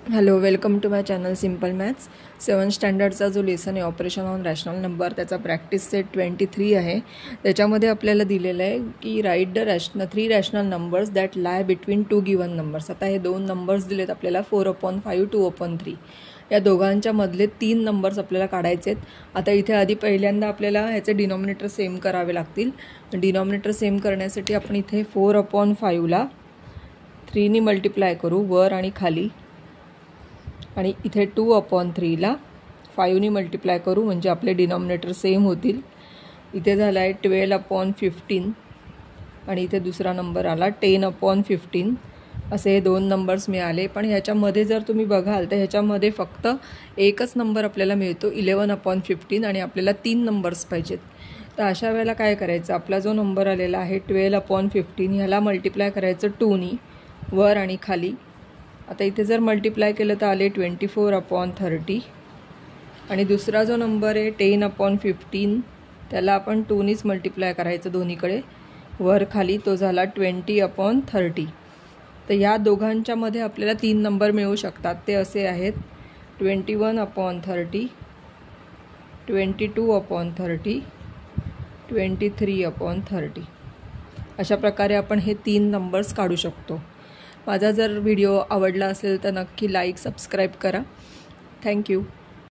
Hello, welcome to my channel simple maths. 7th स्टँडर्डचा जो lesson आहे ऑपरेशन ऑन रॅशनल नंबर, त्याचा practice set 23 आहे. त्याच्यामध्ये आपल्याला दिलेलं आहे की write the three rational numbers that lie between two given numbers. आता हे दोन नंबर्स दिलेत आपल्याला 4/5, 2/3. या दोघांच्या मधले 3 नंबर्स आपल्याला काढायचे आहेत. आता इथे आधी पहिल्यांदा आपल्याला ह्याचे डिनॉमिनेटर सेम करावे लागतील. डिनॉमिनेटर सेम करण्यासाठी आपण इथे 4/5ला 3ने मल्टिप्लाय करू वर आणि खाली, आणि इथे 2/3ला 5ने मल्टिप्लाय करू, म्हणजे आपले डिनॉमिनेटर सेम होतील. इथे झाला आहे 12/15 आणि इथे दुसरा नंबर आला 10/15. असे हे दोन नंबर्स मिळाले. पण ह्याच्यामध्ये जर तुम्ही बघाल तर ह्याच्यामध्ये फक्त एकच नंबर आपल्याला मिळतो 11/15, आणि आपल्याला 3 नंबर्स पाहिजेत. तर अशा वेळेला काय करायचं, आपला जो नंबर आलेला आहे 12/15 ह्याला मल्टिप्लाय करायचं 2ने वर आणि खाली. आता इथे जर मल्टिप्लाय केलं तर आले 24/30, आणि दुसरा जो नंबर आहे 10/15 त्याला आपण 2नेच मल्टिप्लाय करायचं दोन्हीकडे वर खाली, तो झाला 20/30. तर या दोघांच्या मध्ये आपल्याला 3 नंबर मिळू शकतात. ते असे आहेत 21/30, 22/30, 23/30. अशा प्रकारे आपण हे 3 नंबर्स काढू शकतो. माझा जर व्हिडिओ आवडला असेल तर नक्की लाईक, सबस्क्राईब करा. थँक्यू.